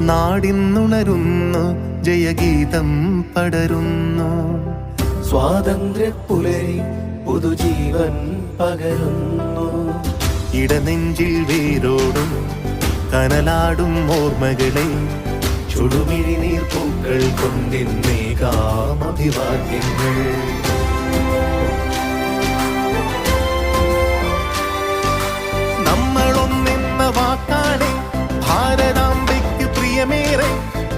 നാടിന്നുണരുന്നു, ജയഗീതം പടരുന്നു. സ്വാതന്ത്ര്യപ്പുലരി പുതുജീവൻ പകരുന്നു. ഇടനെഞ്ചിൽ വേരോടും കനലാടും ഓർമ്മകളെ ചുടുമിഴിനീർ പൂക്കൾ കൊണ്ടിന്നേകാം അഭിവാദ്യങ്ങൾ. നമ്മളൊന്നെന്ന വാക്കാണ് ഭാരതാംബയ്ക്ക് പ്രിയമേറെ.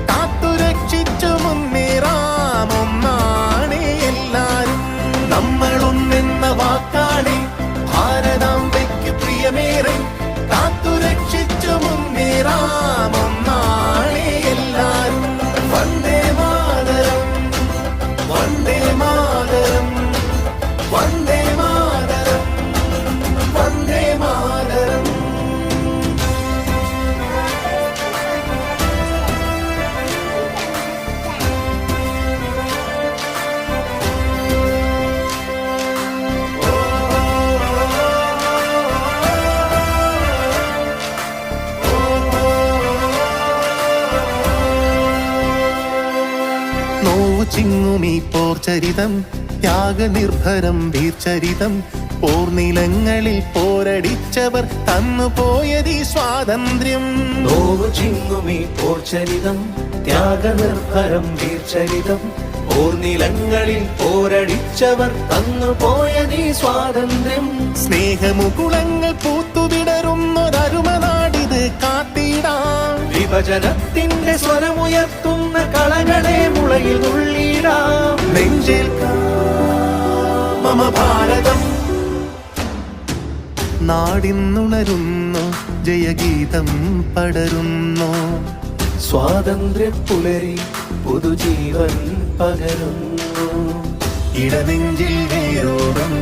കാത്തുരക്ഷിച്ചു മുന്നേറാം ഒന്നാണ് എല്ലാരും. നമ്മളൊന്നെന്ന വാക്കാണ് ഭാരതാംബയ്ക്ക് പ്രിയമേറെ. കാത്തുരക്ഷിച്ചു മുന്നേറാം ഒന്നാണ് എല്ലാരും. വന്ദേ മാതരം, വന്ദേ മാതരം, വന്ദേ മാതരം, വന്ദേ മാതരം. ചിങ്ങുമീ പോർചരിതം, ത്യാഗനിർഭരം വീർചരിതം. പോർനിലങ്ങളിൽ പോരടിച്ചവർ തന്നുപോയതീ സ്വാതന്ത്ര്യം. നോവു ചിങ്ങുമീ പോർചരിതം, ത്യാഗനിർഭരം വീർചരിതം. പോർനിലങ്ങളിൽ പോരടിച്ചവർ തന്നുപോയതീ സ്വാതന്ത്ര്യം. സ്നേഹമുകുളങ്ങൾ പൂത്തുവിടരുന്നൊരരുമനാടിത് കാത്തിടാം. വിഭജനത്തിന്റെ സ്വരമുയർത്തുന്ന കളകളെ മുളയിൽ നുള്ളിടാം. നെഞ്ചേൽക്കാം മമ ഭാരതം. നാടിന്നുണരുന്നു, ജയഗീതം പടരുന്നു. സ്വാതന്ത്ര്യപ്പുലരി പുതുജീവൻ പകരുന്നു. ഇടനെഞ്ചിൽ വേരോടും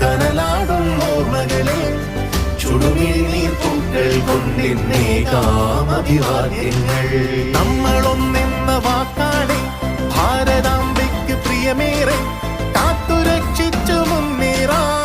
കനലാടും ഓർമ്മകളെ ചുടുമിഴിനീർ പൂക്കൾ കൊണ്ടിന്നേകാം അഭിവാദ്യങ്ങൾ. നമ്മളൊന്നെന്ന വാക്കാണ് ഭാരതാംബയ്ക്ക് പ്രിയമേറെ. കാത്തുരക്ഷിച്ചു മുന്നേറാം